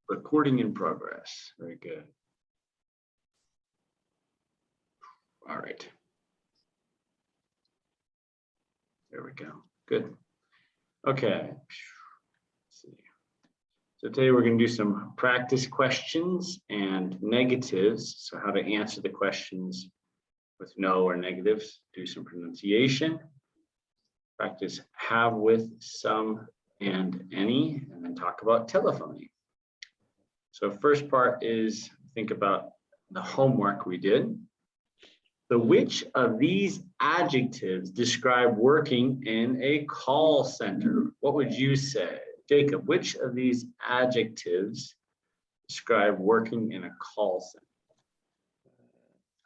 Recording in progress. Very good. All right. There we go. Good. Okay. Let's see. So today we're going to do some practice questions and negatives. So how to answer the questions with no or negatives. Do some pronunciation. Practice have, with, some, and any, and then talk about telephony. So first part is think about the homework we did. So which of these adjectives describe working in a call center? What would you say? Jacob, which of these adjectives describe working in a call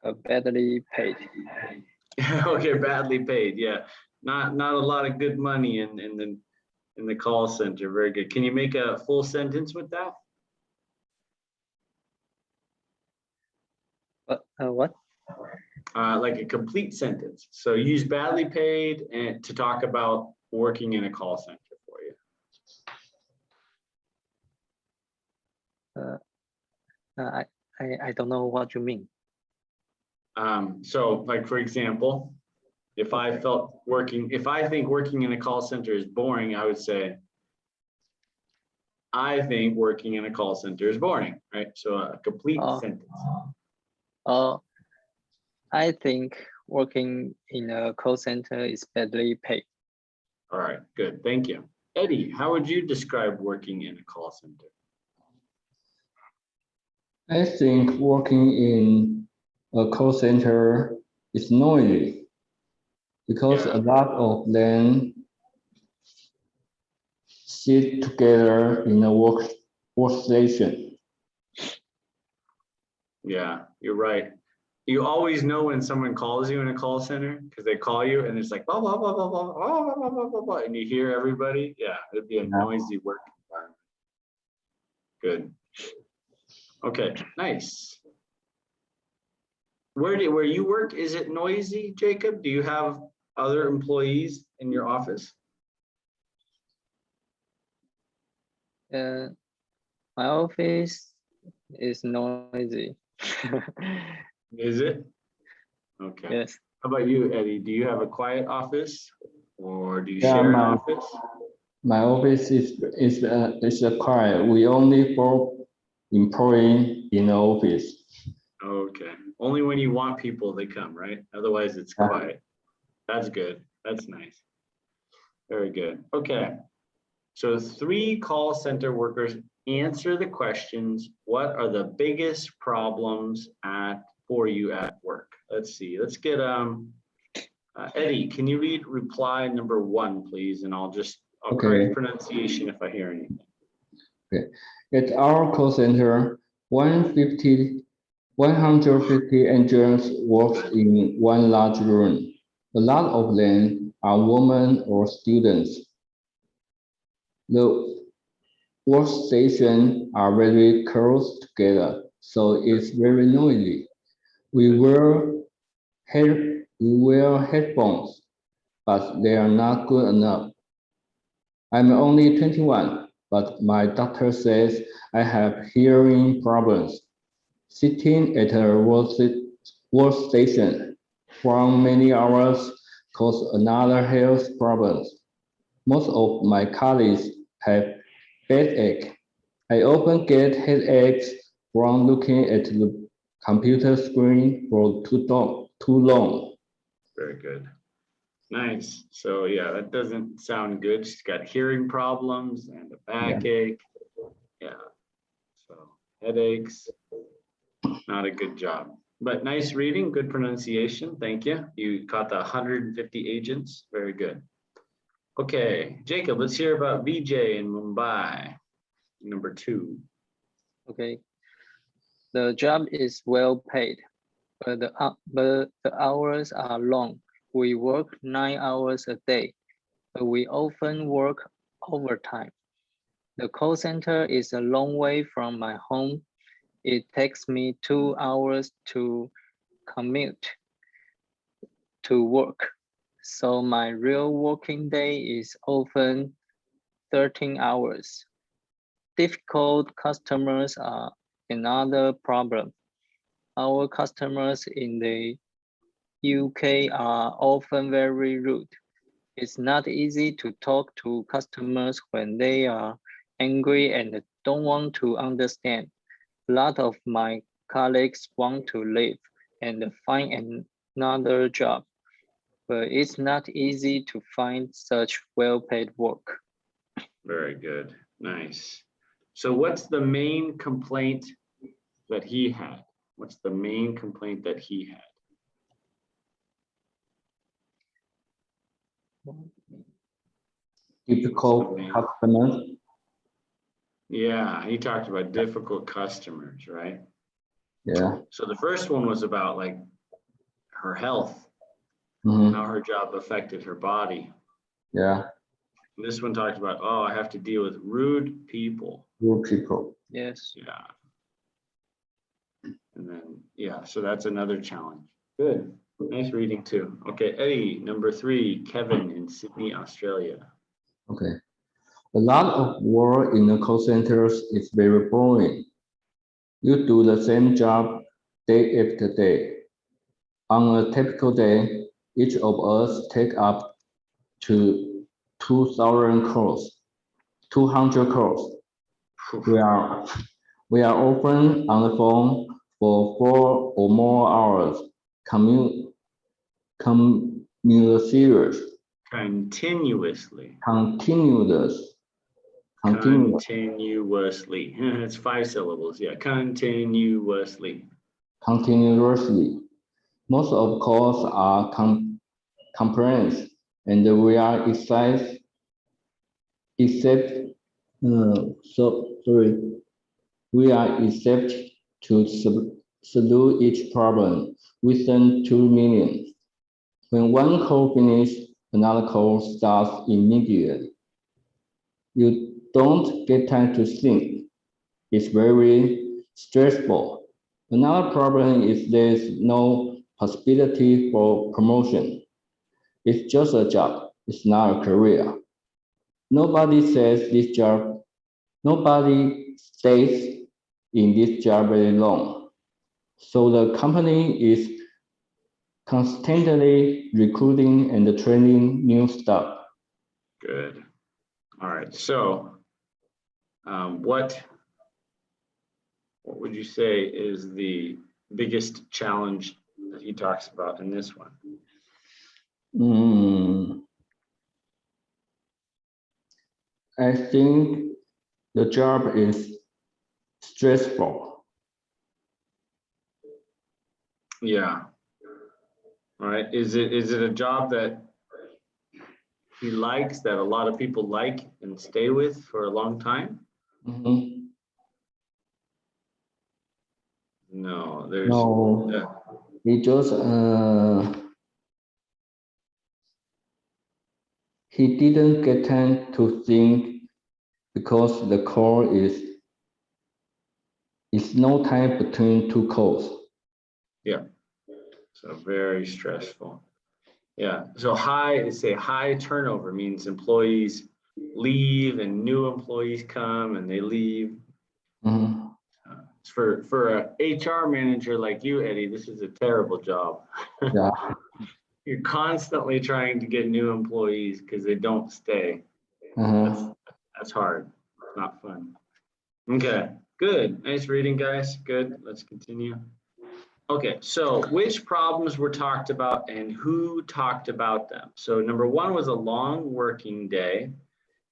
center? Badly paid. Okay, badly paid. Yeah, not a lot of good money in the call center. Very good. Can you make a full sentence with that? What? Like a complete sentence. So use badly paid and to talk about working in a call center for you. I don't know what you mean. So like, for example, if I think working in a call center is boring, I would say, I think working in a call center is boring, right? So a complete sentence. I think working in a call center is badly paid. All right, good, thank you. Eddie, how would you describe working in a call center? I think working in a call center is noisy because a lot of them sit together in a workstation. Yeah, you're right. You always know when someone calls you in a call center because they call you and it's like blah, blah, blah, blah, blah, blah, blah, blah, blah, blah, and you hear everybody. Yeah, it'd be a noisy work environment. Good. Okay, nice. Where you work, is it noisy, Jacob? Do you have other employees in your office? My office is noisy. Is it? Okay. Yes. How about you, Eddie? Do you have a quiet office or do you share an office? My office is quiet. We only 4 employees in the office. Okay. Only when you want people, they come, right? Otherwise, it's quiet. That's good. That's nice. Very good. Okay. So 3 call center workers answer the questions. What are the biggest problems for you at work? Let's see. Let's get Eddie, can you read reply number 1, please? And I'll correct pronunciation if I hear anything. Okay. At our call center, 150 agents work in one large room. A lot of them are women or students. The workstations are very close together, so it's very noisy. We wear headphones, but they are not good enough. I'm only 21, but my doctor says I have hearing problems. Sitting at a workstation for many hours causes another health problems. Most of my colleagues have backache. I often get headaches from looking at the computer screen for too long. Very good. Nice. So yeah, that doesn't sound good. She's got hearing problems and a backache. Yeah. So headaches. Not a good job. But nice reading, good pronunciation. Thank you. You caught the 150 agents. Very good. Okay, Jacob, let's hear about Vijay in Mumbai. Number 2. Okay. The job is well paid, but the hours are long. We work 9 hours a day, but we often work overtime. The call center is a long way from my home. It takes me 2 hours to commute to work. So my real working day is often 13 hours. difficult customers are another problem. Our customers in the UK are often very rude. It's not easy to talk to customers when they are angry and don't want to understand. A lot of my colleagues want to leave and find another job, but it's not easy to find such well-paid work. Very good. Nice. So what's the main complaint that he had? What's the main complaint that he had? Difficult customers. Yeah, he talked about difficult customers, right? Yeah. So the first one was about like her health, Mhm. how her job affected her body. Yeah. And this one talked about, oh, I have to deal with rude people. Rude people. Yes. Yeah. And then, yeah, so that's another challenge. Good. Nice reading too. Okay, Eddie, number 3, Kevin in Sydney, Australia. Okay. A lot of work in the call centers is very boring. You do the same job day after day. On a typical day, each of us take up to 2,000 calls, 200 calls. We are often on the phone for 4 or more hours, Continuously. Continuously. It's 5 syllables. Yeah, continuously. Continuously. Most of calls are complaints, and we are we are except to solve each problem within 2 minutes. When one call finishes, another call starts immediately. You don't get time to think. It's very stressful. Another problem is there's no possibility for promotion. It's just a job. It's not a career. Nobody stays in this job very long. So the company is constantly recruiting and training new staff. Good. All right. So what would you say is the biggest challenge that he talks about in this one? I think the job is stressful. Yeah. All right. Is it a job that he likes, that a lot of people like and stay with for a long time? Mhm. No, there's No, he just he didn't get time to think because the call is no time between 2 calls. yeah. So very stressful. Yeah. So high turnover means employees leave and new employees come and they leave. Mhm. For a HR manager like you, Eddie, this is a terrible job. Yeah. You're constantly trying to get new employees because they don't stay. Uh-huh. That's hard. It's not fun. Okay, good. Nice reading, guys. Good. Let's continue. Okay, so which problems were talked about and who talked about them? So number 1 was a long working day.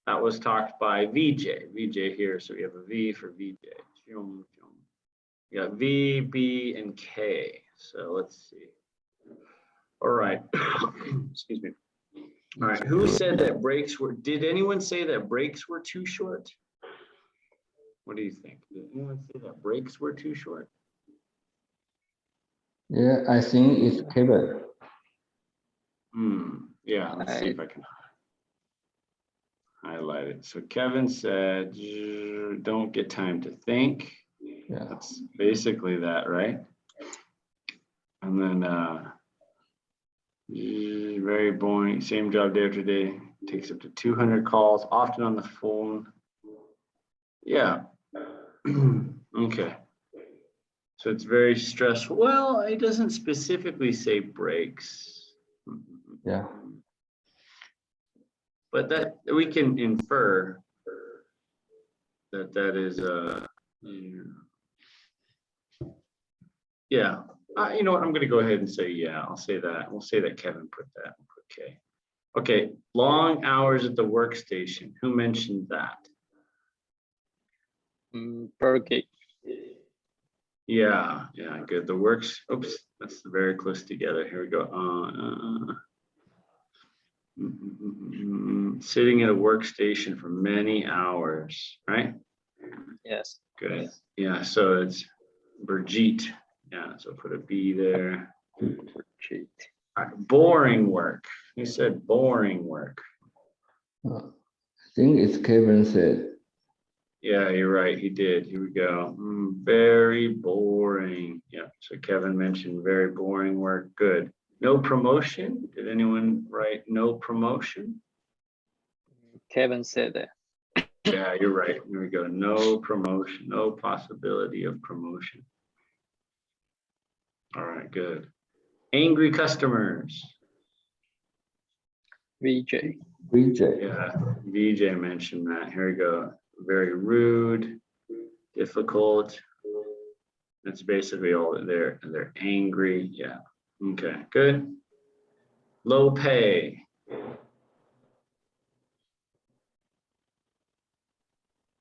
That was talked by VJ. VJ here, so we have a V for VJ. We got V, B, and K. So let's see. All right. Excuse me. All right. Who said that breaks were? Did anyone say that breaks were too short? What do you think? Did anyone say that breaks were too short? Yeah, I think it's Kevin. Yeah, let's see if I can highlight it. So Kevin said, don't get time to think. Yeah. That's basically that, right? And then very boring, same job day after day, takes up to 200 calls, often on the phone. Yeah. Okay. So it's very stressful. Well, it doesn't specifically say breaks. Yeah. But that we can infer that that is yeah. You know what? I'm going to go ahead and say yeah. I'll say that. We'll say that Kevin put that. Okay. Okay. Long hours at the workstation. Who mentioned that? Birgit. Yeah. Yeah. Good. The works. Oops. That's very close together. Here we go. Sitting at a workstation for many hours, right? Yes. Good. Yeah. So it's Brigitte. Yeah. So put a B there. Birgit. All right, boring work. You said boring work. I think it's Kevin said. Yeah, you're right. He did. Here we go. Very boring. Yeah. So Kevin mentioned very boring work. Good. No promotion. Did anyone write no promotion? Kevin said that. Yeah, you're right. Here we go. No promotion. No possibility of promotion. All right, good. Angry customers. VJ. VJ. Yeah, VJ mentioned that. Here we go. Very rude, difficult. That's basically all they're angry. Yeah. Okay, good. Low pay.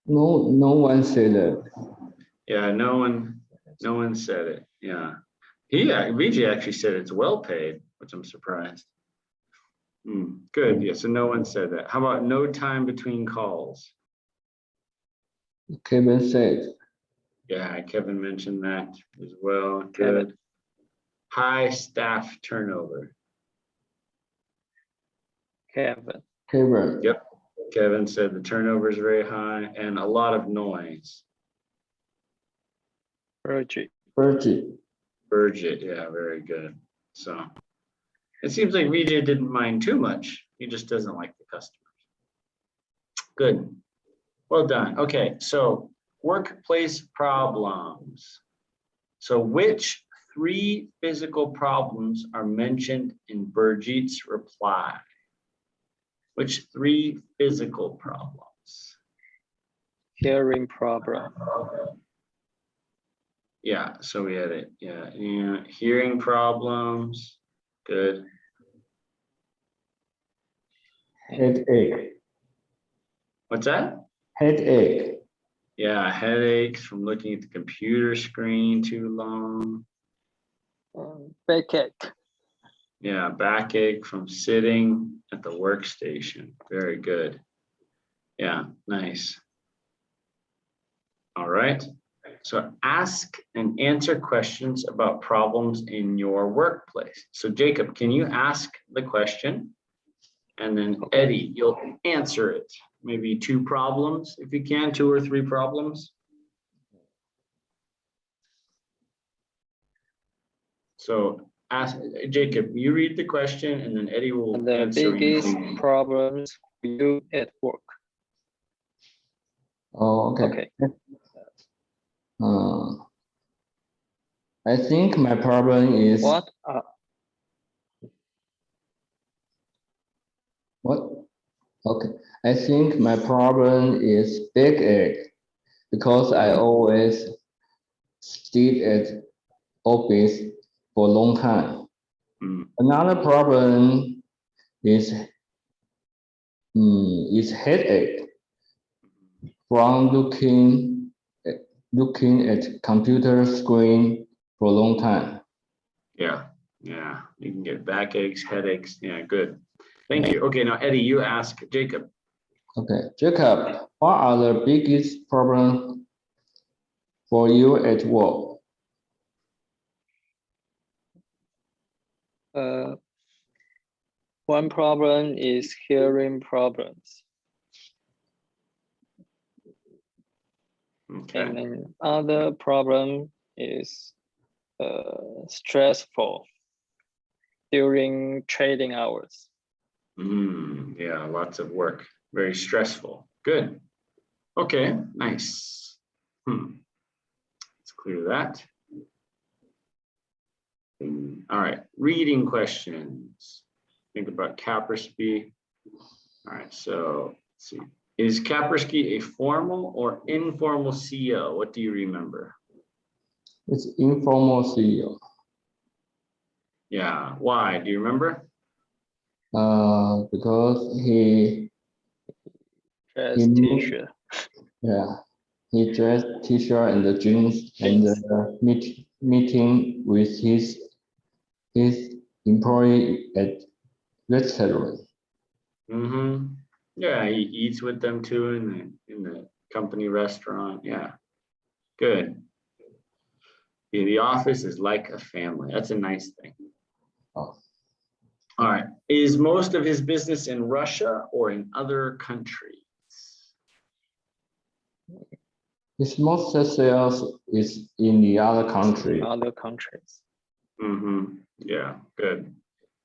No one said that. Yeah, no one said it. Yeah. VJ actually said it's well paid, which I'm surprised. Good. Yeah, so no one said that. How about no time between calls? Kevin said. Yeah, Kevin mentioned that as well. Kevin. Good. High staff turnover. Kevin. Kevin. Yep. Kevin said the turnover is very high and a lot of noise. Birgit. Birgit. Birgit, yeah, very good. So it seems like VJ didn't mind too much. He just doesn't like the customers. Good. Well done. Okay, so workplace problems. So which 3 physical problems are mentioned in Birgit's reply? Which 3 physical problems? Hearing problem. Yeah, so we had it. Yeah, hearing problems. Good. Headache. What's that? Headache. Yeah, headaches from looking at the computer screen too long. Backache. Yeah, backache from sitting at the workstation. Very good. Yeah, nice. All right. So ask and answer questions about problems in your workplace. So Jacob, can you ask the question? And then Eddie, you'll answer it. Maybe 2 problems, if you can, 2 or 3 problems. So ask Jacob, you read the question and then Eddie will The answer. biggest problems for you at work. Oh, okay. I think my problem is What? What? Okay. I think my problem is backache because I always stayed at office for a long time. Another problem is headache from looking at computer screen for a long time. Yeah, you can get backaches, headaches. Yeah, good. Thank you. Okay, now Eddie, you ask Jacob. Okay, Jacob, what are the biggest problems for you at work? One problem is hearing problems. Okay. And then other problem is stressful during trading hours. Yeah, lots of work. Very stressful. Good. Okay, nice. Let's clear that. All right, reading questions. Think about Kaspersky. All right, so let's see. Is Kaspersky a formal or informal CEO? What do you remember? It's informal CEO. Yeah, why? Do you remember? Because he Just t-shirt. yeah, he dressed t-shirt and the jeans and meeting with his employee at restaurant. Mm-hmm. Yeah, he eats with them too in the company restaurant. Yeah, good. Yeah, the office is like a family. That's a nice thing. Oh. All right. Is most of his business in Russia or in other countries? His most sales is in the other country. Other countries. Mm-hmm. Yeah, good.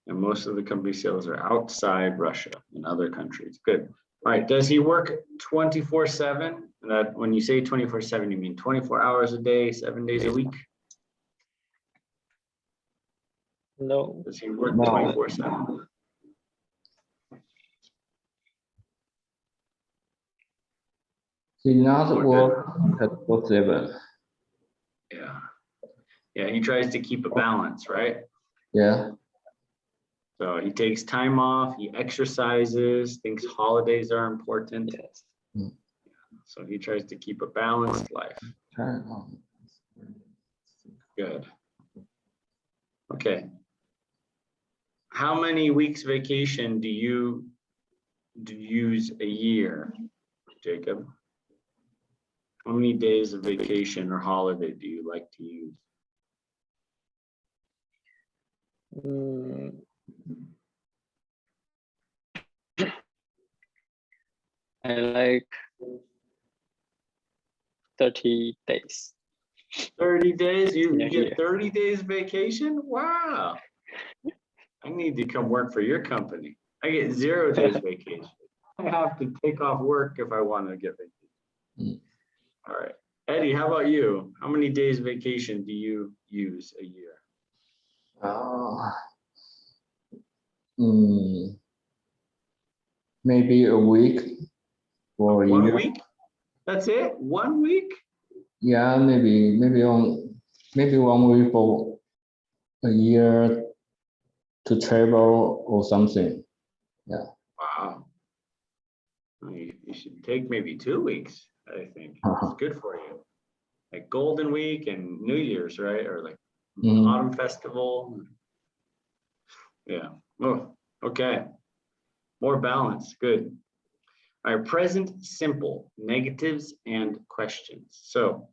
And most of the company sales are outside Russia in other countries. Good. All right. Does he work 24/7? That when you say 24/7, you mean 24 hours a day, 7 days a week? No. Does he work No. 24/7? He not Okay. work 24/7. Yeah. Yeah, he tries to keep a balance, right? Yeah. So he takes time off, he exercises, thinks holidays are important. Yes. So he tries to keep a balanced life. Um, Good. Okay. How many weeks vacation do you use a year, Jacob? How many days of vacation or holiday do you like to use? I like 30 days. 30 days? You Yeah, get yeah. 30 days vacation? Wow. I need to come work for your company. I get 0 days vacation. I have to take off work if I want to get vacation. All right. Eddie, how about you? How many days vacation do you use a year? Maybe a week for a 1 year. week? That's it? 1 week? Yeah, maybe 1 week for a year to travel or something. Wow. You should take maybe 2 weeks, I think. It's good for you. Like Golden Week and New Year's, right? Or like Autumn Festival. Yeah. Oh, okay. More balance. Good. All right. Present simple, negatives and questions. So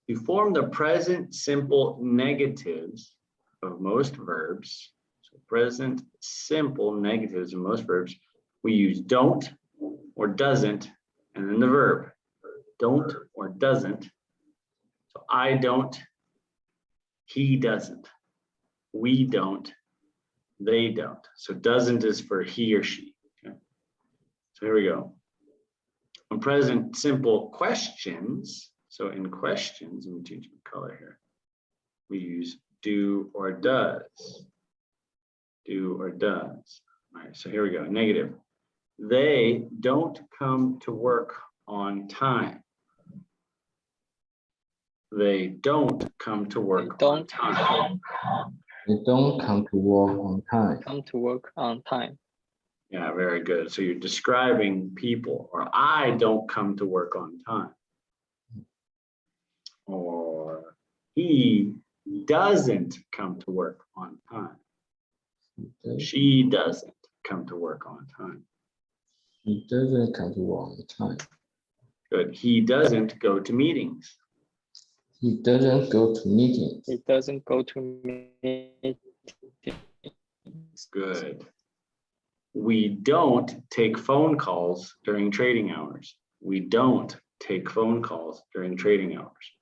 to form the present simple negatives of most verbs, so present simple negatives of most verbs, we use don't or doesn't, and then the verb. Don't or doesn't. So I don't, he doesn't, we don't, they don't. So doesn't is for he or she. Okay. So here we go. On present simple questions, so in questions, let me change my color here. We use do or does. Do or does. All right, so here we go. Negative. They don't come to work on time. They don't come to work on time. They don't come to work on time. Come to work on time. Yeah, very good. So you're describing people, or I don't come to work on time. Or he doesn't come to work on time. She doesn't come to work on time. He doesn't come to work on time. Good. He doesn't go to meetings. He doesn't go to meetings. He doesn't go to meetings. Good. We don't take phone calls during trading hours. We don't take phone calls during trading hours.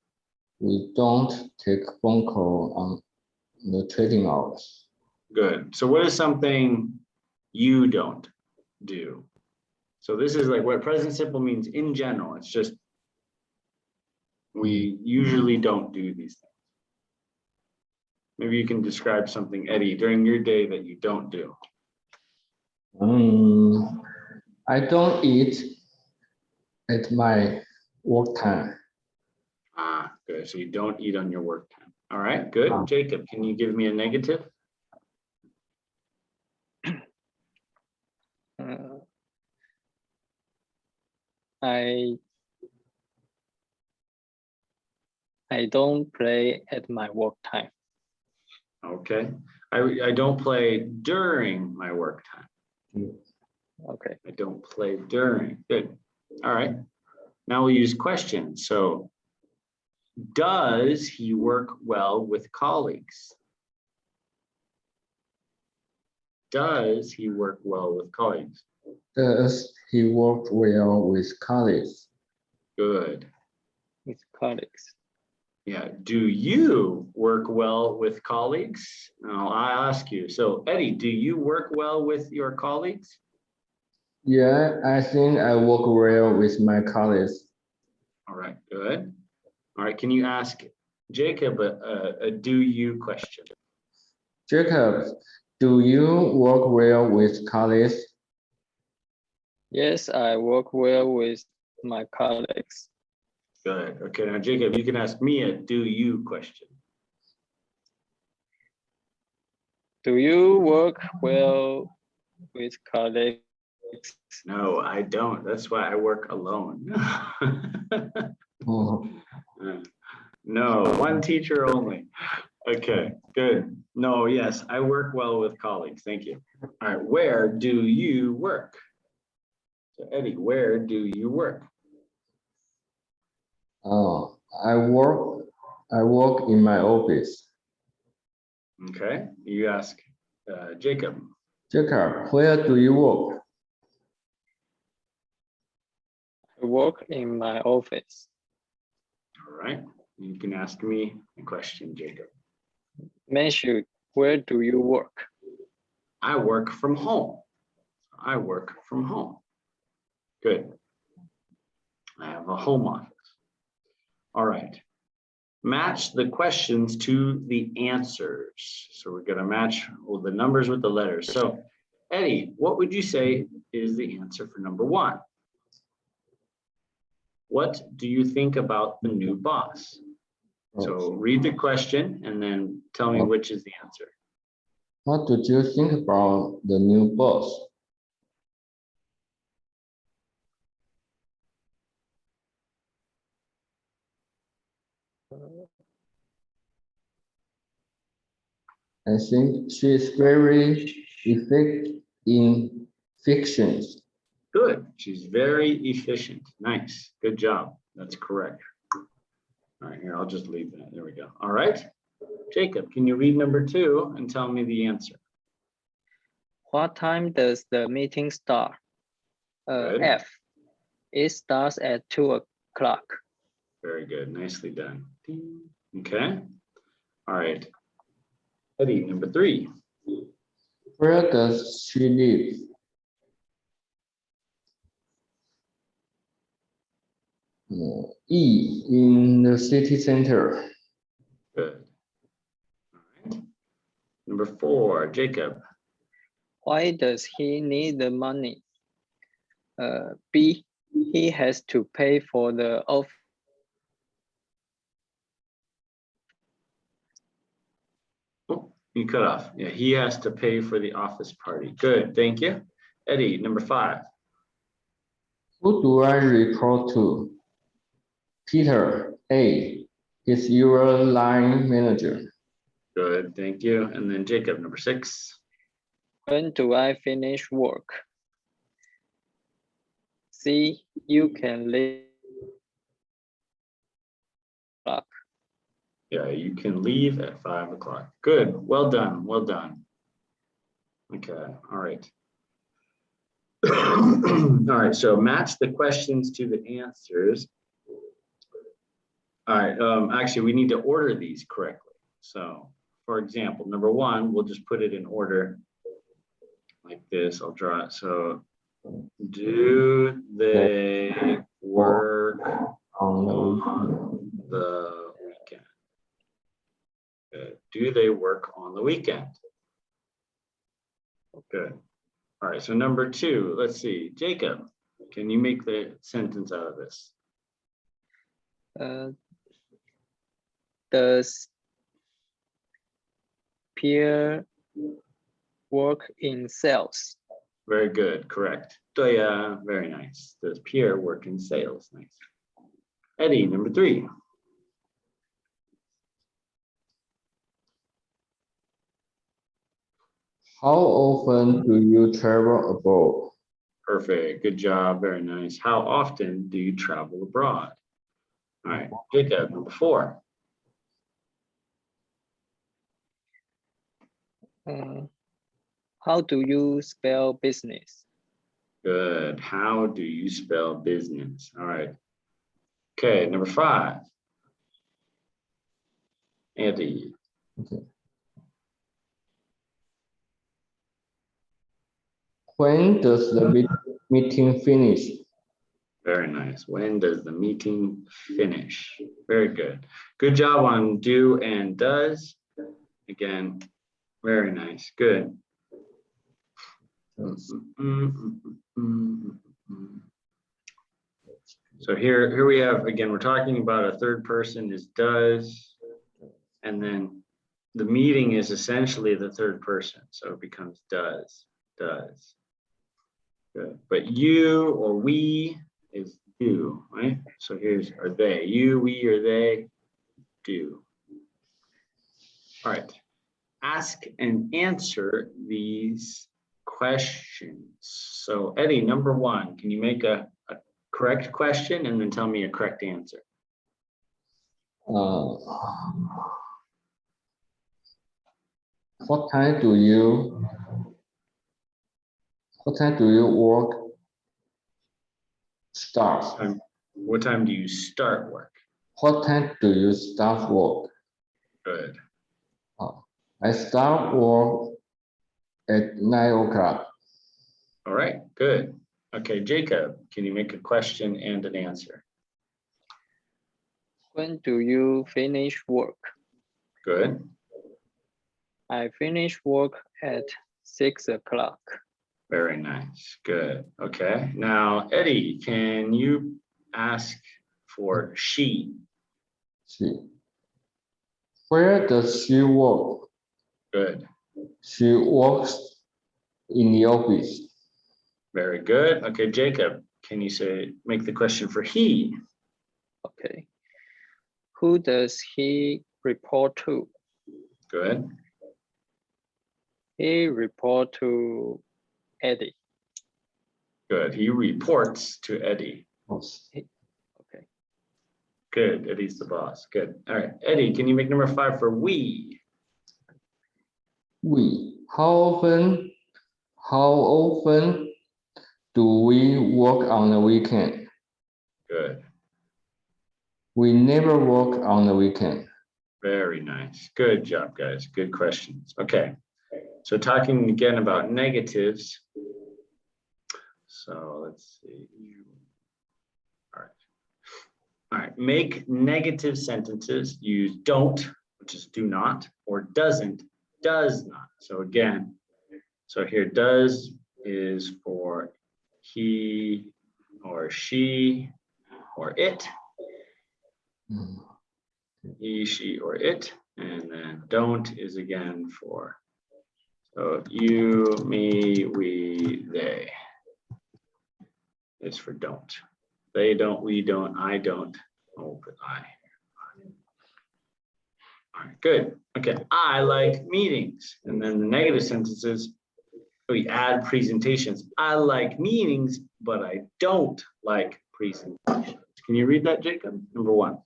We don't take phone call on the trading hours. Good. So what is something you don't do? So this is like what present simple means in general. It's just we usually don't do these things. Maybe you can describe something, Eddie, during your day that you don't do. I don't eat at my work time. Ah, good. So you don't eat on your work time. All right, good. Jacob, can you give me a negative? I don't play at my work time. Okay. I don't play during my work time. Okay. I don't play during. Good. All right. Now we'll use questions. So, does he work well with colleagues? Does he work well with colleagues? Does he work well with colleagues? Good. With colleagues. Yeah. Do you work well with colleagues? Now I'll ask you. So, Eddie, do you work well with your colleagues? Yeah, I think I work well with my colleagues. All right. Good. All right. Can you ask Jacob a do you question? Jacob, do you work well with colleagues? Yes, I work well with my colleagues. Good. Okay. Now, Jacob, you can ask me a do you question. Do you work well with colleagues? No, I don't. That's why I work alone. Oh, No, one teacher only. Okay, good. No, yes, I work well with colleagues. Thank you. All right, where do you work? So Eddie, where do you work? oh, I work in my office. Okay, you ask Jacob. Jacob, where do you work? I work in my office. All right, you can ask me a question, Jacob. Matthew, where do you work? I work from home. I work from home. Good. I have a home office. All right. Match the questions to the answers. So we're going to match all the numbers with the letters. So Eddie, what would you say is the answer for number 1? What do you think about the new boss? So read the question and then tell me which is the answer. What did you think about the new boss? I think she is very effective in fictions. Good. She's very efficient. Nice. Good job. That's correct. All right, here, I'll just leave that. There we go. All right. Jacob, can you read number 2 and tell me the answer? What time does the meeting start? Good. F. It starts at 2 o'clock. Very good. Nicely done. Okay. All right. Eddie, number 3. Where does she live? E, in the city center. Good. All right. Number 4, Jacob. Why does he need the money? B. He has to pay for the office. Oh, you cut off. Yeah, he has to pay for the office party. Good. Thank you. Eddie, number 5. Who do I report to? Peter, A, is your line manager. Good. Thank you. And then Jacob, number 6. When do I finish work? C. You can leave. Yeah, you can leave at 5 o'clock. Good. Well done. Well done. Okay. All right. All right. So match the questions to the answers. All right. Actually, we need to order these correctly. So, for example, number 1, we'll just put it in order like this. I'll draw it. So Do they work On the on the weekend? Good. Do they work on the weekend? Good. All right, so number 2, let's see. Jacob, can you make the sentence out of this? Does Pierre work in sales? Very good, correct. 对呀, very nice. Does Pierre work in sales? Nice. Eddie, number 3. How often do you travel abroad? Perfect, good job, very nice. How often do you travel abroad? All right, Jacob, number 4. How do you spell business? Good. How do you spell business? All right. Okay, number 5. Andy. When does the meeting finish? Very nice. When does the meeting finish? Very good. Good job on do and does. Again, very nice. Good. So here we have, again, we're talking about a third person is does, and then the meeting is essentially the third person. So it becomes does. Good. But you or we is do, right? So here's are they, you, we, or they, do. All right. Ask and answer these questions. So Eddie, number 1, can you make a correct question and then tell me a correct answer? What time do you work start? What time do you start work? What time do you start work? Good. I start work at 9 o'clock. All right, good. Okay, Jacob, can you make a question and an answer? When do you finish work? Good. I finish work at 6 o'clock. Very nice. Good. Okay. Now, Eddie, can you ask for she? Where does she work? Good. She works in the office. Very good. Okay, Jacob, can you make the question for he? Okay. Who does he report to? Good. He report to Eddie. Good. He reports to Eddie. Okay. Good. Eddie's the boss. Good. All right. Eddie, can you make number 5 for we? We. How often do we work on the weekend? Good. We never work on the weekend. Very nice. Good job, guys. Good questions. Okay. So talking again about negatives. So let's see. All right. Make negative sentences. Use don't, which is do not, or doesn't, does not. So again, so here does is for he or she or it. He, she, or it. And then don't is again for so you, me, we, they. It's for don't. They don't, we don't, I don't. Oh, but I. All right, good. Okay, I like meetings. And then the negative sentences, we add presentations. I like meetings, but I don't like presentations. Can you read that, Jacob? Number 1.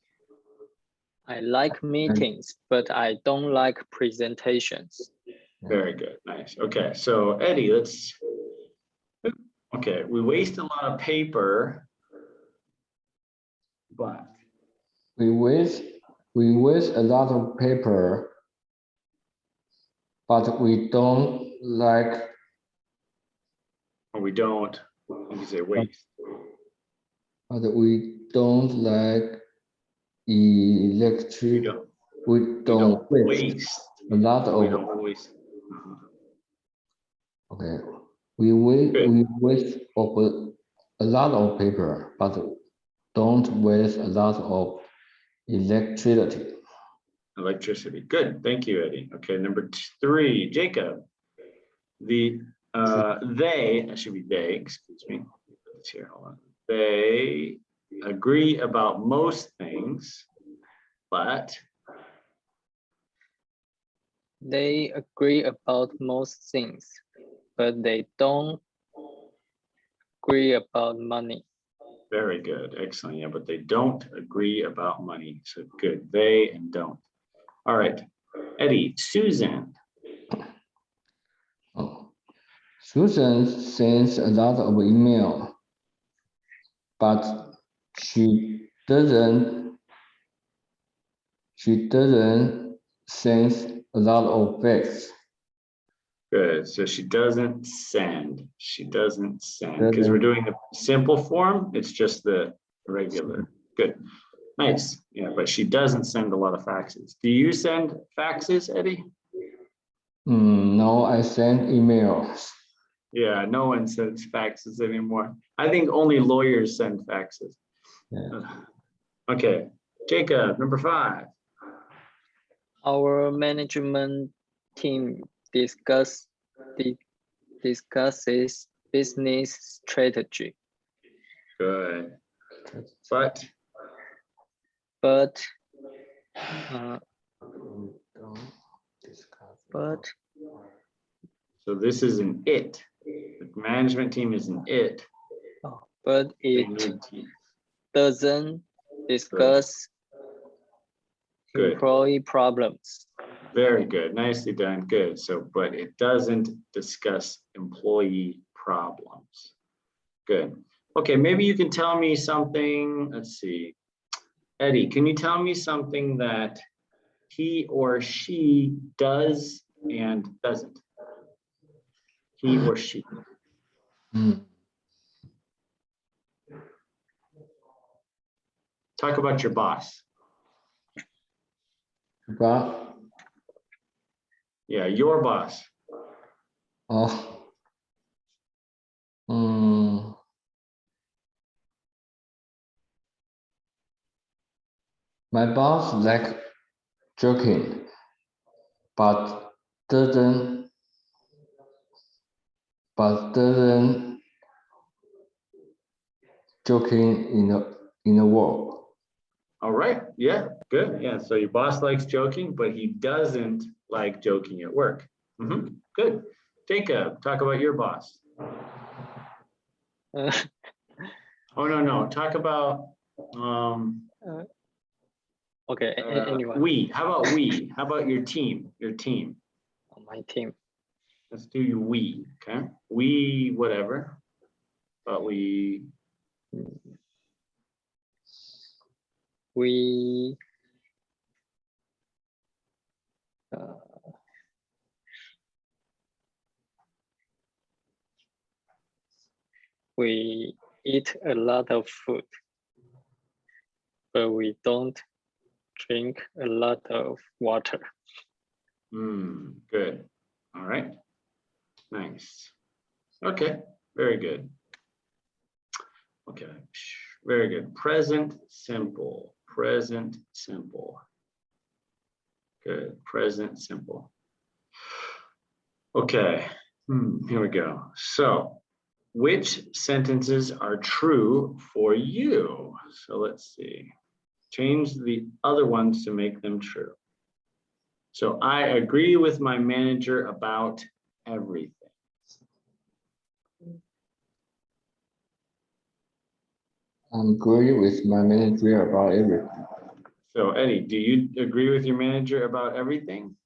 I like meetings, but I don't like presentations. Very good. Nice. Okay, so Eddie, okay, we waste a lot of paper, but we waste a lot of paper, but we don't like You can say waste. but we don't like We electric. don't, We we don't don't waste waste. a lot We of. don't waste. Okay, we waste Good. we waste of a lot of paper, but don't waste a lot of electricity. Electricity. Good. Thank you, Eddie. Okay, number 3, Jacob. They, it should be they, excuse me. It's here, hold on. They agree about most things, but They agree about most things, but they don't agree about money. very good. Excellent. Yeah, but they don't agree about money. So good. They and don't. All right. Eddie, Susan. Oh. Susan sends a lot of email, but she doesn't send a lot of fax. Good. So she doesn't send. She doesn't send because we're doing the simple form. It's just the regular. Good. Nice. Yeah, but she doesn't send a lot of faxes. Do you send faxes, Eddie? No, I send emails. Yeah, no one sends faxes anymore. I think only lawyers send faxes. Yeah. Okay. Jacob, number 5. Our management team discusses business strategy, Good. But but so this is an it. The management team is an it. but They it need to. doesn't discuss Good. employee problems. Very good. Nicely done. Good. So, but it doesn't discuss employee problems. Good. Okay, maybe you can tell me something. Let's see. Eddie, can you tell me something that he or she does and doesn't? He or she. Mm. Talk about your boss. But Yeah, your boss. oh, mm, my boss like joking, but doesn't joking in the work. All right. Yeah, good. Yeah. So your boss likes joking, but he doesn't like joking at work. Good. Jacob, talk about your boss. Uh, Oh, no. Talk about okay, anyone we. How about we? How about your team? Your team. on my team. Let's do you we. Okay. We, whatever. But we. We we eat a lot of food, but we don't drink a lot of water. Good. All right. Nice. Okay. Very good. Okay. Very good. Present simple. Present simple. Good. Present simple. Okay. Here we go. So, which sentences are true for you? So let's see. Change the other ones to make them true. So I agree with my manager about everything. I'm agree with my manager about everything. So Eddie, do you agree with your manager about everything?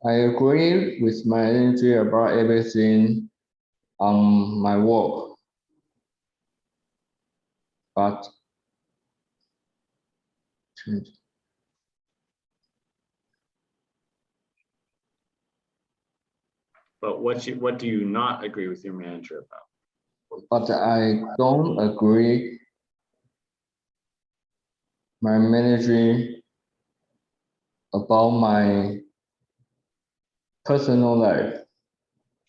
I agree with my manager about everything on my work, but But what do you not agree with your manager about? But I don't agree my manager about my personal life.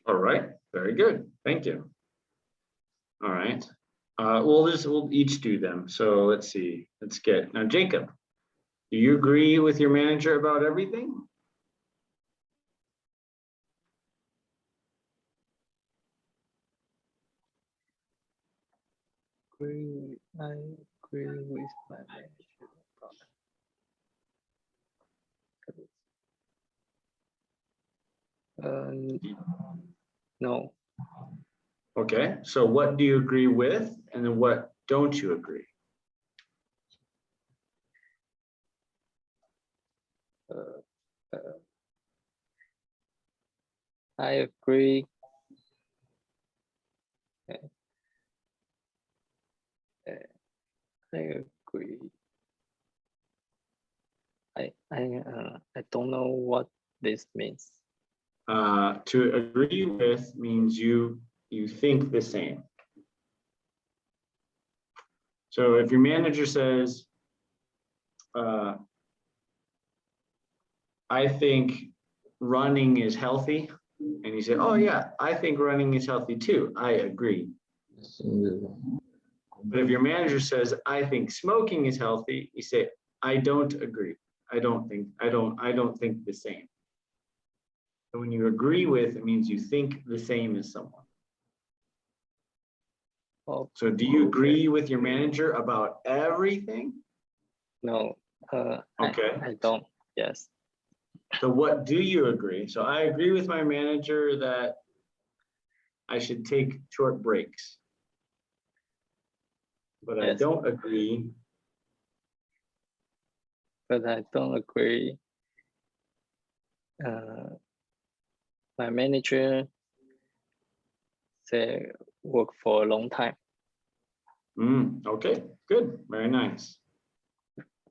All right, very good. Thank you. All right. We'll each do them. So let's see. Let's get now, Jacob. Do you agree with your manager about everything? I agree with my manager about no. Okay, so what do you agree with, and then what don't you agree? I agree. I agree. I don't know what this means. To agree with means you think the same. So if your manager says, I think running is healthy, and you say, oh yeah, I think running is healthy too, I agree. But if your manager says, I think smoking is healthy, you say, I don't agree. I don't think the same. So when you agree with, it means you think the same as someone. Oh, So do you okay. agree with your manager about everything? No. Okay. I don't. Yes. So what do you agree? So I agree with my manager that I should take short breaks. But I Yes. don't agree. But I don't agree. My manager said work for a long time. Okay, good, very nice.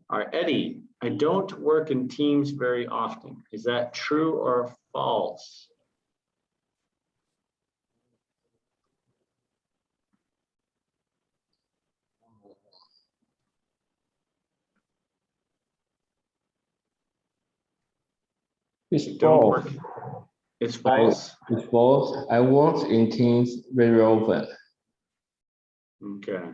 All right, Eddie, I don't work in teams very often. Is that true or false? It's Don't false. work. It's false. It's false. I work in teams very often. Okay.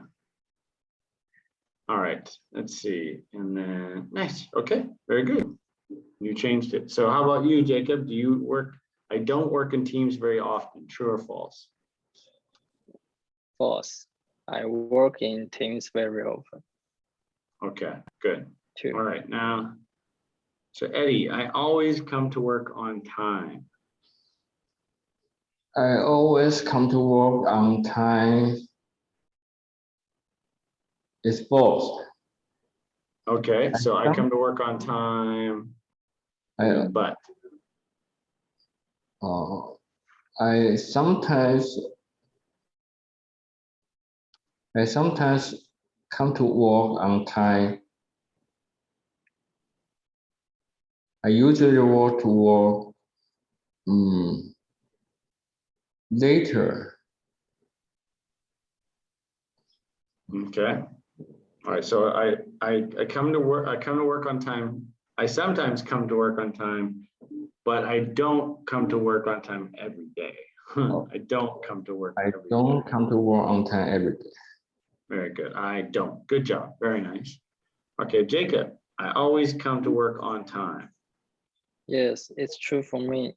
All right, let's see. And then, nice, okay, very good. You changed it. So how about you, Jacob? Do you work? I don't work in teams very often, true or false? False. I work in teams very often. Okay, good. Too. All right, now, so Eddie, I always come to work on time. I always come to work on time. It's false. Okay, so I come to work on time, but. I sometimes come to work on time. I usually work to work later. Okay. All right, so I come to work on time. I sometimes come to work on time, but I don't come to work on time every day. I don't come to work I every don't day. come to work on time every day. Very good. I don't. Good job. Very nice. Okay, Jacob, I always come to work on time. Yes, it's true for me.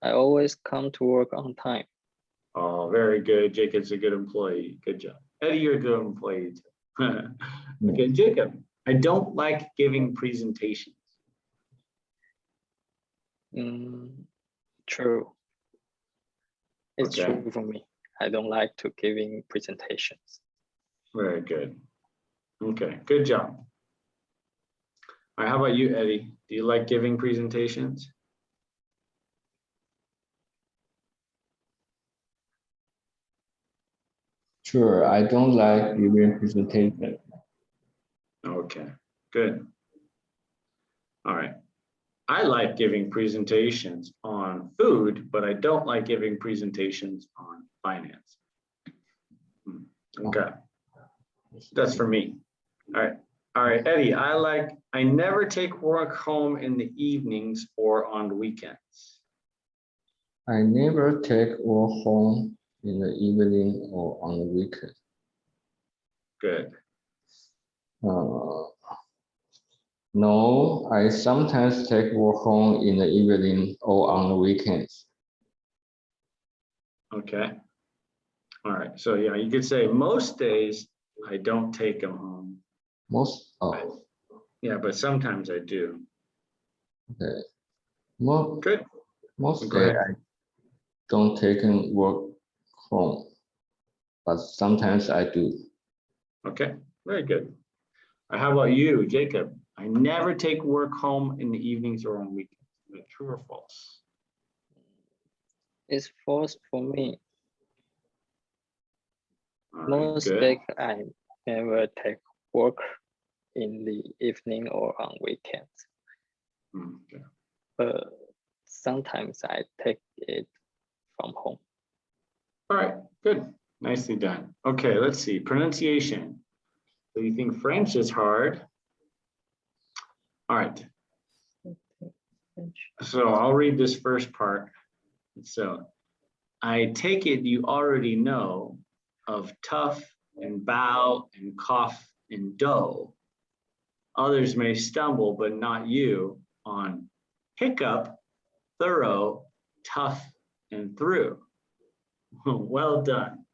I always come to work on time. Oh, very good. Jacob's a good employee. Good job. Eddie, you're a good employee too. Okay, Jacob, I don't like giving presentations. True. It's Okay. true for me. I don't like to giving presentations. Very good. Okay, good job. All right, how about you, Eddie? Do you like giving presentations? Sure, I don't like giving presentation. Okay, good. All right. I like giving presentations on food, but I don't like giving presentations on finance. Okay, that's for me. All right, Eddie, I never take work home in the evenings or on weekends. I never take work home in the evening or on the weekend. Good. No, I sometimes take work home in the evening or on the weekends. Okay. All right, so yeah, you could say most days I don't take them home. Most of Yeah, but sometimes I do. okay. Most Good. most Go day ahead. I don't take work home, but sometimes I do. Okay, very good. How about you, Jacob? I never take work home in the evenings or on weekends. Is that true or false? It's false for me. All right, Most good. days I never take work in the evening or on weekends, Okay. but sometimes I take it from home. All right, good. Nicely done. Okay, let's see. Pronunciation. So you think French is hard? All right. So I'll read this first part. So I take it you already know of tough and bow and cough and dough. Others may stumble, but not you, on hiccup, thorough, tough, and through. Well done.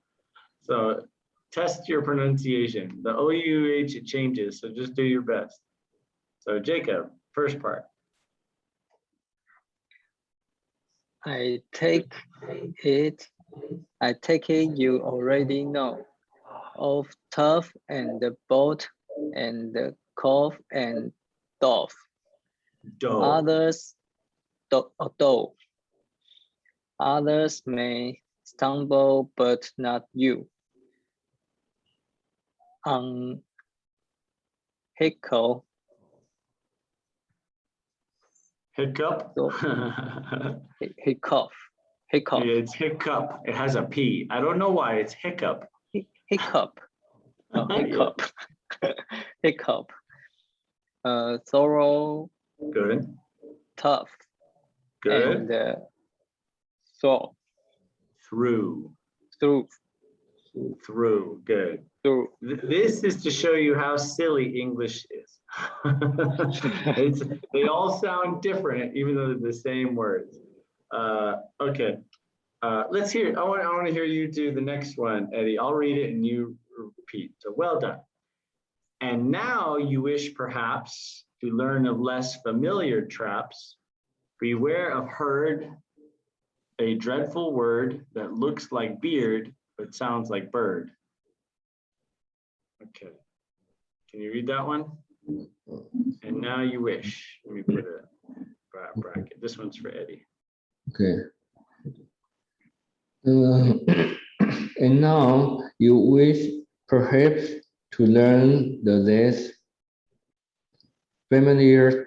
So test your pronunciation. The OUH, it changes, so just do your best. So Jacob, first part. I take it you already know of tough and the boat and the cough and dove. Dough. Others dough. Others may stumble, but not you. Hiccup. Hiccup. Hiccup. Hiccup. It's hiccup. It has a P. I don't know why it's hiccup. Hiccup. Oh, hiccup. Hiccup. Thorough. Good. Tough. Good. And so Through. through. Good. Through. This is to show you how silly English is. They all sound different, even though they're the same words. Okay. Let's hear. I want to hear you do the next one, Eddie. I'll read it and you repeat. So well done. And now you wish perhaps to learn of less familiar traps. Beware of herd, a dreadful word that looks like beard but sounds like bird. Okay. Can you read that one? And now you wish. Let me put a bracket. This one's for Eddie. Okay. And now you wish perhaps to learn the less familiar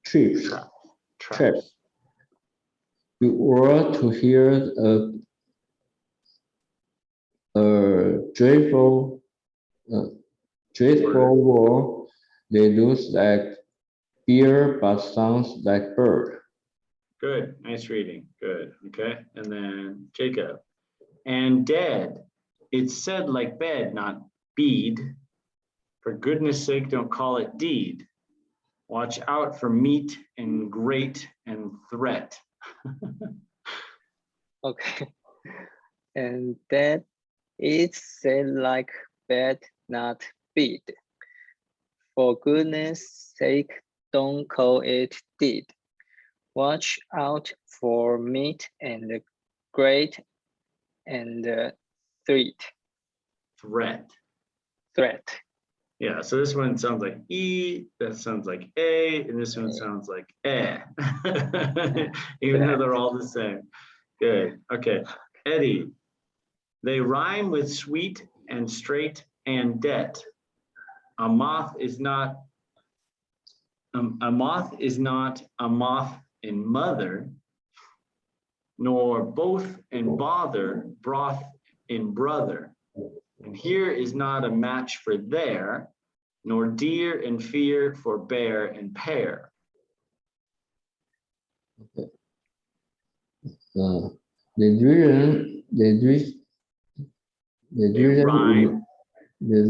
traps. You were to hear a dreadful word. They look like beer but sounds like bird. Good, nice reading, good, okay. And then Jacob, and dead, it's said like bed, not bead. For goodness sake, don't call it deed. Watch out for meat and great and threat. Okay. And that it's said like bed, not bead. For goodness sake, don't call it deed. Watch out for meat and great and threat. Yeah, so this one sounds like E, that sounds like A, and this one sounds like eh. Even though they're all the same. Good, okay. Eddie, they rhyme with sweet and straight and debt. A moth is not A moth is not a moth in mother, nor both in bother, broth in brother. And here is not a match for there, nor dear and fear for bear and pear. The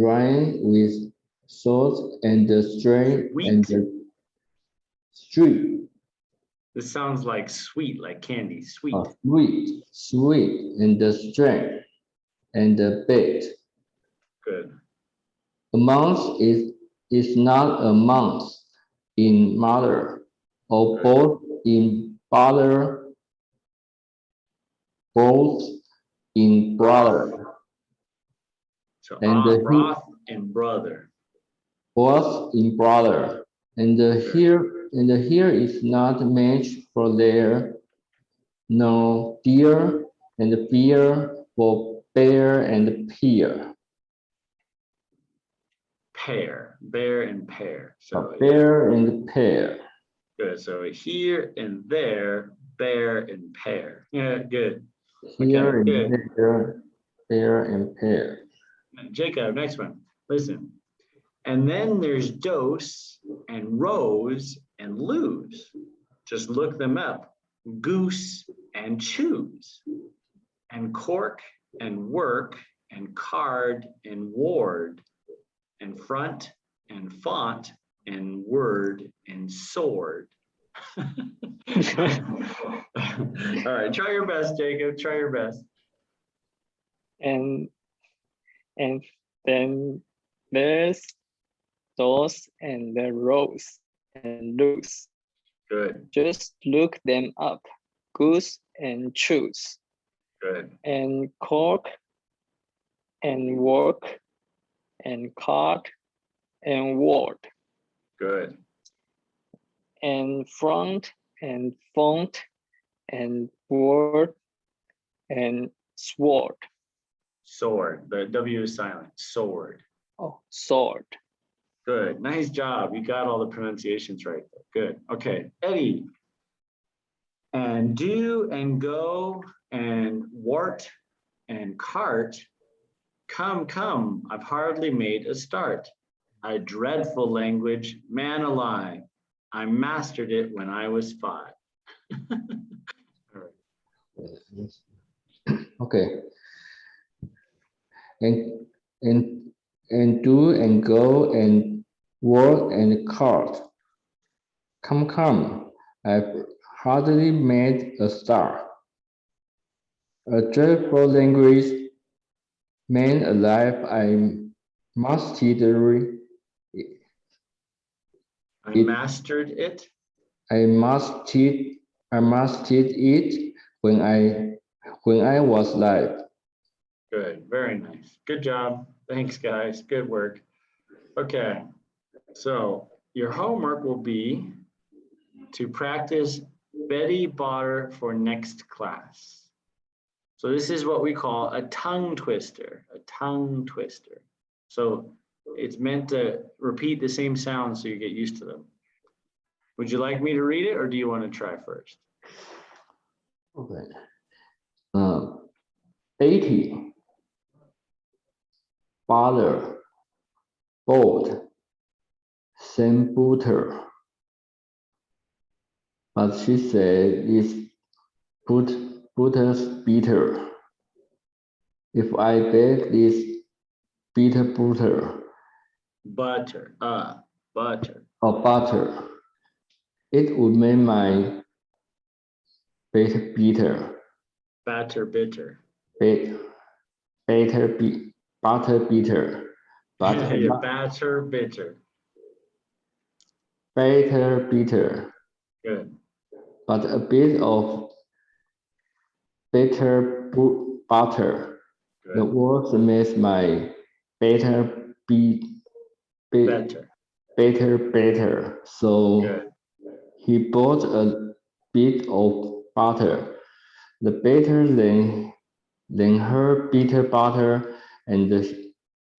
rhyme. with salt and the string and Sweet. the street. This sounds like sweet, like candy, sweet. Sweet and the string and the bait. Good. A month is not a month in mother, or both in father, both in brother, So and the broth and brother. both in brother, and the here is not match for there, no dear and fear for bear and pear. Pear, bear and pear. So Bear and pear. good. So here and there, bear and pear. Yeah, good. Here Okay, and good. there, bear and pear. Jacob, next one. Listen. And then there's dose and rose and lose. Just look them up. Goose and choose. And cork and work and card and ward. And front and font and word and sword. All right, try your best, Jacob. Try your best. And then there's those and the rows and loose. Good, Just look them up. Goose and choose. good. And cork and work and card and word. Good. And front and font and word and sword. Sword. The W is silent. Sword. Oh, sword. Good. Nice job. You got all the pronunciations right. Good. Okay. Eddie. And do and go and wart and cart. Come, come. I've hardly made a start. A dreadful language, man alive. I mastered it when I was 5. All right. Okay. And do and go and work and cart. Come, come. I've hardly made a start. A dreadful language, man alive, I mastered I mastered it. I mastered it when I was live. Good. Very nice. Good job. Thanks, guys. Good work. Okay. So your homework will be to practice Betty Botter for next class. So this is what we call a tongue twister, a tongue twister. So it's meant to repeat the same sounds so you get used to them. Would you like me to read it or do you want to try first? Okay. 80. Father, bold, same butter. But she said it's butter's bitter. If I bake this bitter butter or butter, it would make my batter bitter. Batter bitter. Butter bitter. Yeah, batter bitter. Batter bitter. Good. But a bit of bitter butter. Good. The words makes my batter better. So Good. he bought a bit of butter, the better than her bitter butter, and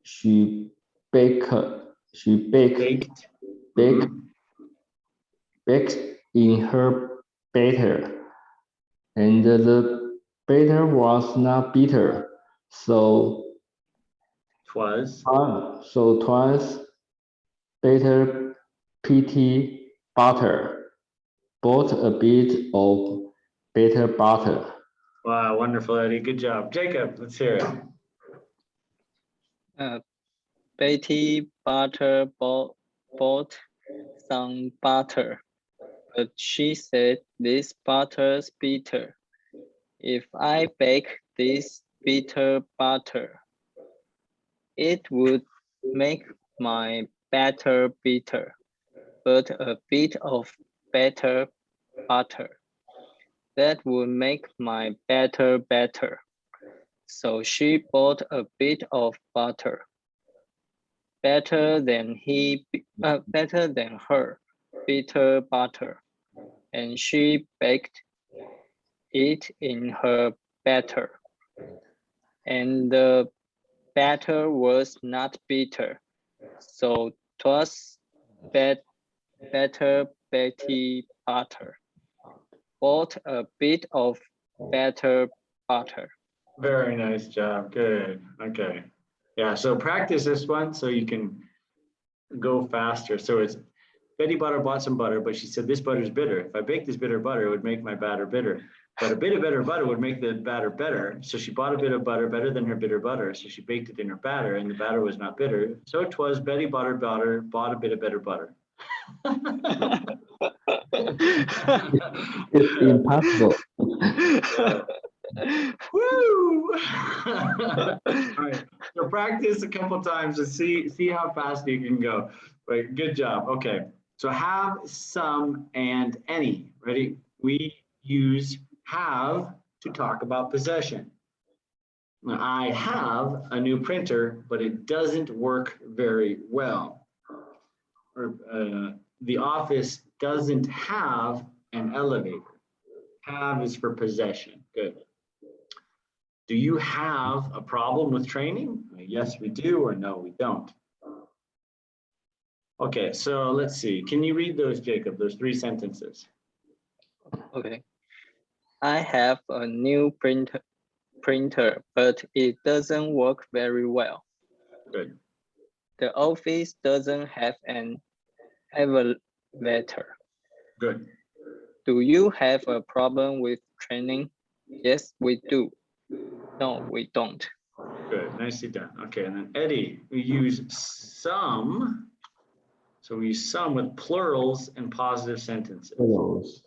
she baked Baked. baked in her batter, and the batter was not bitter, so Twas. twice better PT butter, bought a bit of better butter. Wow, wonderful, Eddie. Good job. Jacob, let's hear it. Betty Butter bought some butter, but she said this butter's bitter. If I bake this bitter butter, it would make my batter bitter, but a bit of better butter. That would make my batter better. So she bought a bit of butter. Better than her bitter butter, and she baked it in her batter. And the batter was not bitter, so 'twas better Betty butter. Bought a bit of better butter. Very nice job. Good. Okay. Yeah, so practice this one so you can go faster. So it's Betty Butter bought some butter, but she said this butter is bitter. If I bake this bitter butter, it would make my batter bitter. But a bit of better butter would make the batter better. So she bought a bit of butter better than her bitter butter. So she baked it in her batter, and the batter was not bitter. So 'twas Betty Butter bought a bit of better butter. It's impossible. Woo! All right, so practice a couple times and see how fast you can go. Right, good job. Okay, so have, some, and any. Ready? We use have to talk about possession. Now, I have a new printer, but it doesn't work very well. Or the office doesn't have an elevator. Have is for possession. Good. Do you have a problem with training? Yes, we do, or no, we don't. Okay, so let's see. Can you read those, Jacob, those 3 sentences? Okay. I have a new printer, but it doesn't work very well. Good. The office doesn't have an elevator. Good. Do you have a problem with training? Yes, we do. No, we don't. Good. Nicely done. Okay, and then Eddie, we use some. So we use some with plurals and positive sentences. Plurals.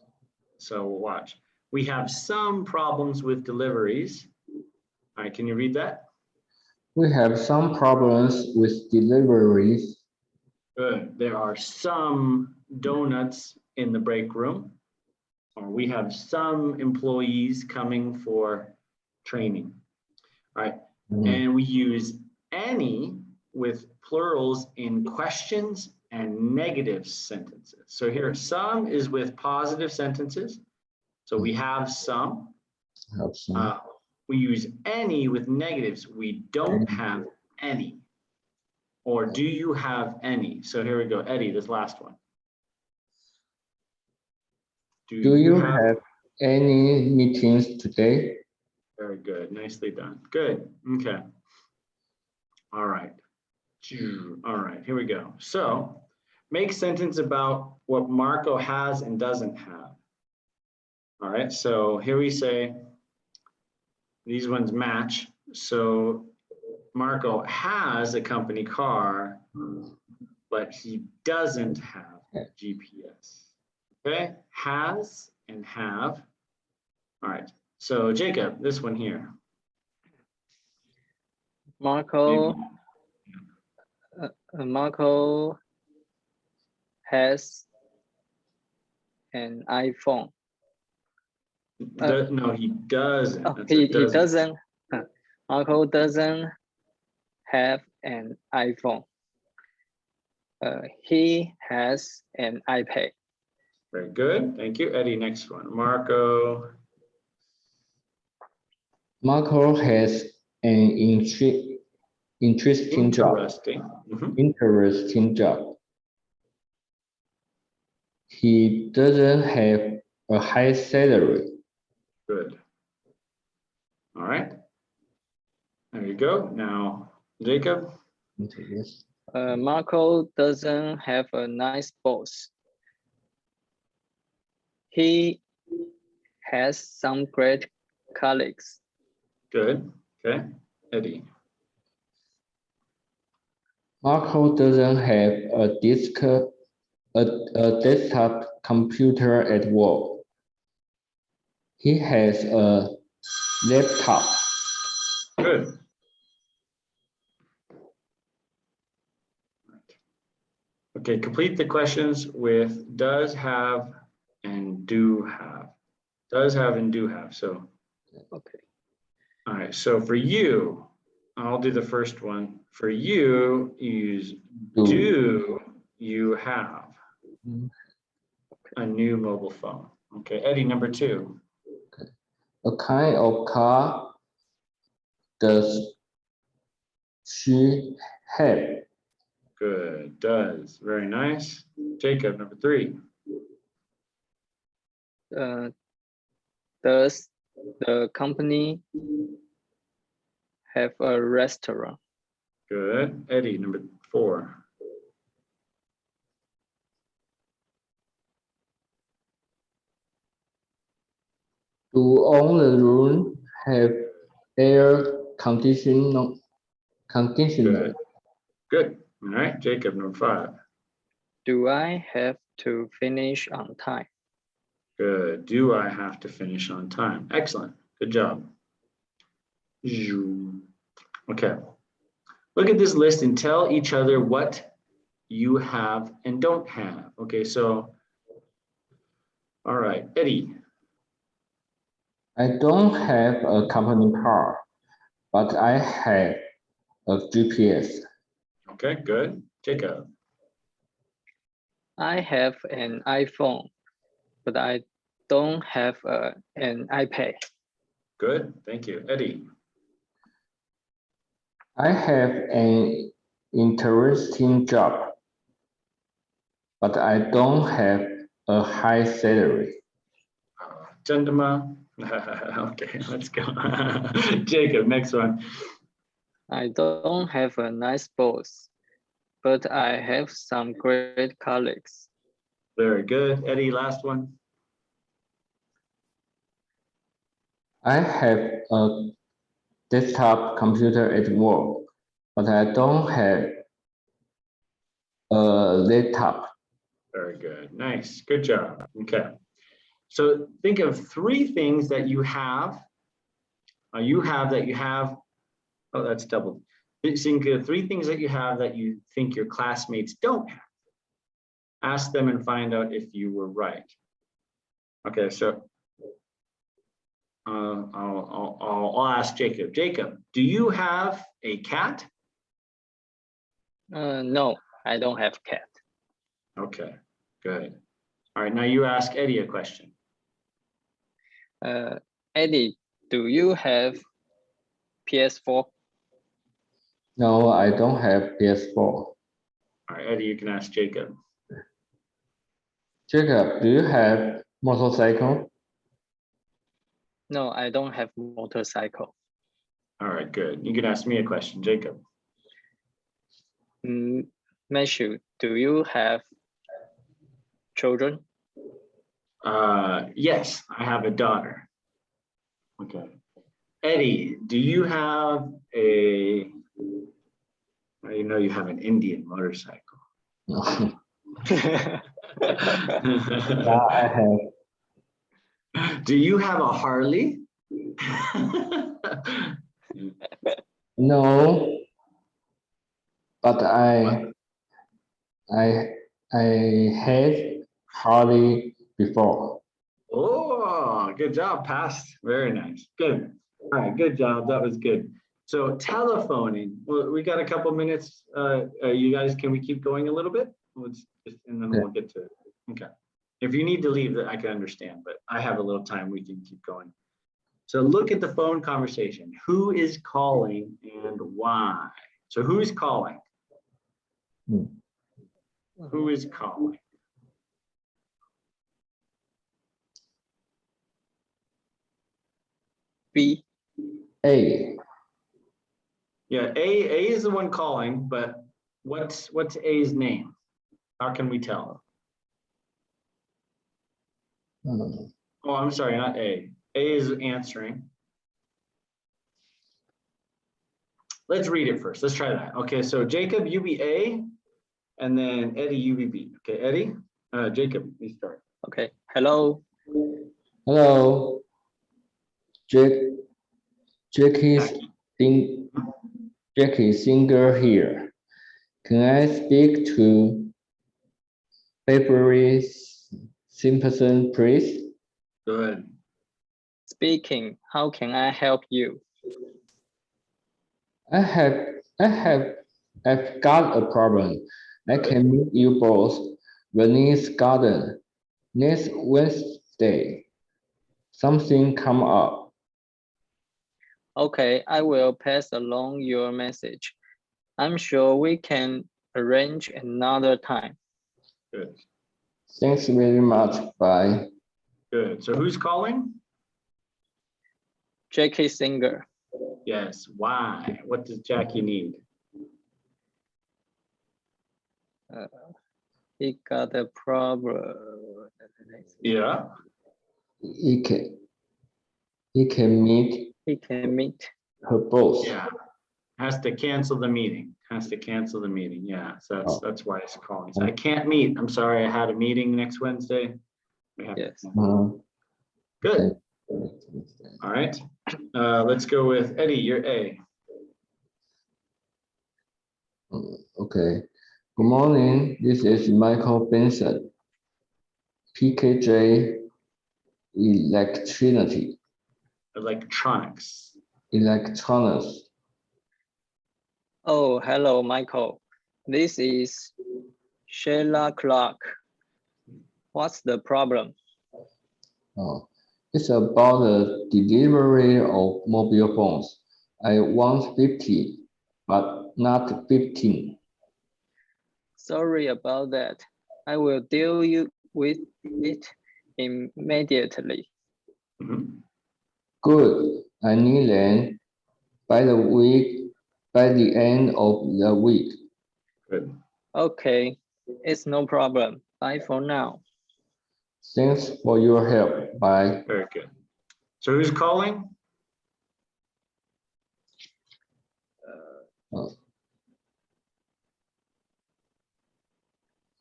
So watch. We have some problems with deliveries. All right, can you read that? We have some problems with deliveries. Good. There are some donuts in the break room. Or we have some employees coming for training. All right. And we use any with plurals in questions and negative sentences. So here, some is with positive sentences. So we have some. Have some. We use any with negatives. We don't have any. Or do you have any? So here we go. Eddie, this last one. Do you have any meetings today? Very good. Nicely done. Good. Okay. All right. All right. Here we go. So make sentence about what Marco has and doesn't have. All right. So here we say these ones match. So Marco has a company car, but he doesn't have GPS. Okay. Has and have. All right. So Jacob, this one here. Marco has an iPhone. No, he doesn't. Oh, he doesn't. Marco doesn't have an iPhone. He has an iPad. Very good. Thank you. Eddie, next one. Marco has an interesting job. Interesting. Interesting job. He doesn't have a high salary. Good. All right. There you go. Now, Jacob. Yes. Marco doesn't have a nice boss. He has some great colleagues. Good. Okay. Eddie. Marco doesn't have a desktop computer at work. He has a laptop. Good. Okay, complete the questions with does have and do have. Does have and do have. So, Okay. all right. So for you, I'll do the first one. For you, use do you have a new mobile phone? Okay, Eddie, number 2. What kind of car does she have? Good. Does. Very nice. Jacob, number 3. Does the company have a restaurant? Good. Eddie, number 4. Do all the rooms have air conditioning? Good. Good. All right, Jacob, number 5. Do I have to finish on time? Good. Do I have to finish on time? Excellent. Good job. Okay. Look at this list and tell each other what you have and don't have. Okay, so, all right, Eddie. I don't have a company car, but I have a GPS. Okay, good. Jacob. I have an iPhone, but I don't have an iPad. Good. Thank you. Eddie. I have an interesting job, but I don't have a high salary. Chandama. Okay, let's go. Jacob, next one. I don't have a nice boss, but I have some great colleagues. Very good. Eddie, last one. I have a desktop computer at work, but I don't have a laptop. Very good. Nice. Good job. Okay. So think of 3 things that you have. That you have. Oh, that's double. Think of 3 things that you have that you think your classmates don't have. Ask them and find out if you were right. Okay, so I'll ask Jacob. Jacob, do you have a cat? No, I don't have cat. Okay, good. All right, now you ask Eddie a question. Eddie, do you have PS4? No, I don't have PS4. All right, Eddie, you can ask Jacob. Jacob, do you have motorcycle? No, I don't have motorcycle. All right, good. You can ask me a question, Jacob. Matthew, do you have children? Yes, I have a daughter. Okay. Eddie, do you have a, you know you have an Indian motorcycle. Yeah, I have. Do you have a Harley? No, but I had Harley before. Oh, good job, passed. Very nice. Good. All right, good job. That was good. So telephoning. Well, we got a couple minutes. You guys, can we keep going a little bit? Let's just, and then we'll get to it. Okay. If you need to leave, I can understand, but I have a little time. We can keep going. So look at the phone conversation. Who is calling and why? So who's calling? Who is calling? B? A. Yeah, A is the one calling, but what's A's name? How can we tell? Oh, I'm sorry, not A. A is answering. Let's read it first. Let's try that. Okay, so Jacob, you be A, and then Eddie, you be B. Okay, Eddie, Jacob, you start. Okay. Hello. Hello. Jackie Singer here. Can I speak to Beverly Simpson, please? Good. Speaking. How can I help you? I've got a problem. I can meet you both. Venice Garden next Wednesday. Something come up. Okay, I will pass along your message. I'm sure we can arrange another time. Good. Thanks very much. Bye. Good. So who's calling? Jackie Singer. Yes. Why? What does Jackie need? He got a problem. Yeah. He can meet He can meet. her both. Yeah. Has to cancel the meeting. Has to cancel the meeting. Yeah. So that's why it's calling. So I can't meet. I'm sorry. I had a meeting next Wednesday. We have to Yes. cancel. Good. All right. Let's go with Eddie. You're A. Okay. Good morning. This is Michael Benson, PKJ Electricity, Electronics. Electronics. Oh, hello, Michael. This is Sheila Clark. What's the problem? It's about the delivery of mobile phones. I want 50, but not 15. Sorry about that. I will deal with it immediately. Mhm. Good. I need them by the end of the week. Good. Okay, it's no problem. Bye for now. Thanks for your help. Bye. Very good. So who's calling?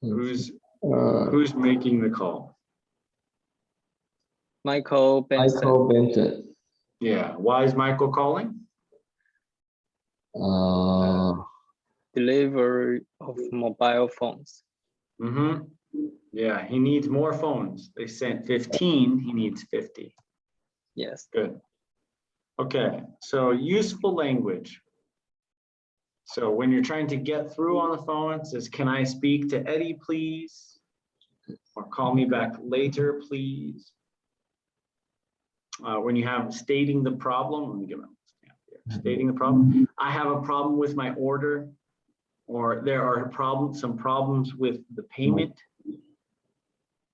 Who's making the call? Michael Benson. Michael Benson. Yeah. Why is Michael calling? Delivery of mobile phones. Mm-hmm. Yeah, he needs more phones. They sent 15, he needs 50. Yes. Good. Okay, so useful language. So when you're trying to get through on the phone, it says, can I speak to Eddie, please? Or call me back later, please. When you have stating the problem, let me give it a stamp here. Stating the problem. I have a problem with my order, or there are some problems with the payment.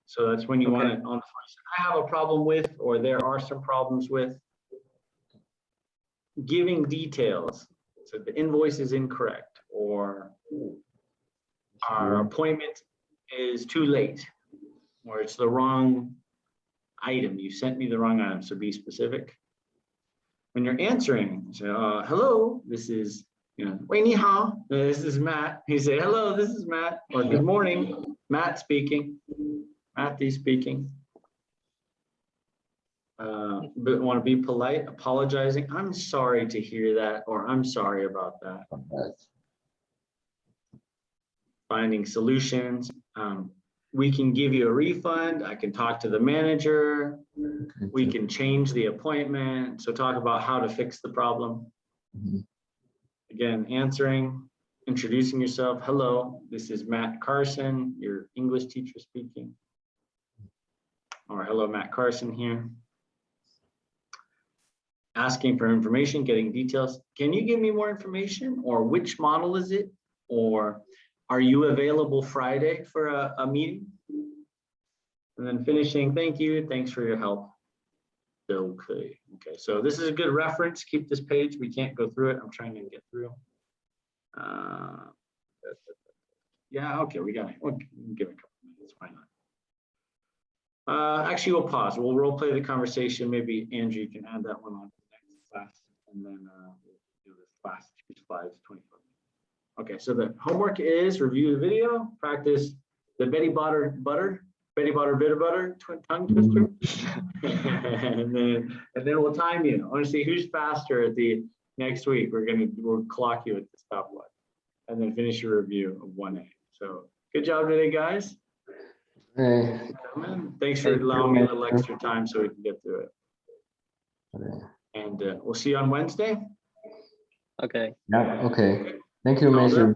So that's when you want it on the phone. I have a problem with, or there are some problems with. Giving details. So the invoice is incorrect, or our appointment is too late, or it's the wrong item. You sent me the wrong item, so be specific. When you're answering, say, hello, this is, Wei ni hao, this is Matt. You say, hello, this is Matt, or good morning, Matt speaking, Matthew speaking. But want to be polite, apologizing. I'm sorry to hear that, or I'm sorry about that. Finding solutions. We can give you a refund. I can talk to the manager. We can change the appointment. So talk about how to fix the problem. Again, answering, introducing yourself. Hello, this is Matt Carson, your English teacher speaking. Or hello, Matt Carson here. Asking for information, getting details. Can you give me more information? Or which model is it? Or are you available Friday for a meeting? And then finishing, thank you, thanks for your help. Okay, so this is a good reference. Keep this page. We can't go through it. I'm trying to get through. Yeah, okay, we got it. We'll give it a couple minutes. Why not? Actually, we'll pause. We'll role play the conversation. Maybe Andrew, you can add that one on to the next class, and then we'll do this class. Choose slides 24 minutes. Okay, so the homework is review the video, practice the Betty Botter bitter butter tongue twister, and then we'll time you. I want to see who's faster at the next week. We'll clock you at the stopwatch, and then finish your review of 1A. So good job today, guys. Okay. Thanks for allowing me a little extra time so we can get through it. Okay. And we'll see you on Wednesday. Okay. Yeah. Okay. Thank you, All Mason. right,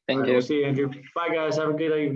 Thank we'll you. see you, Andrew. Bye, guys. Have a good evening.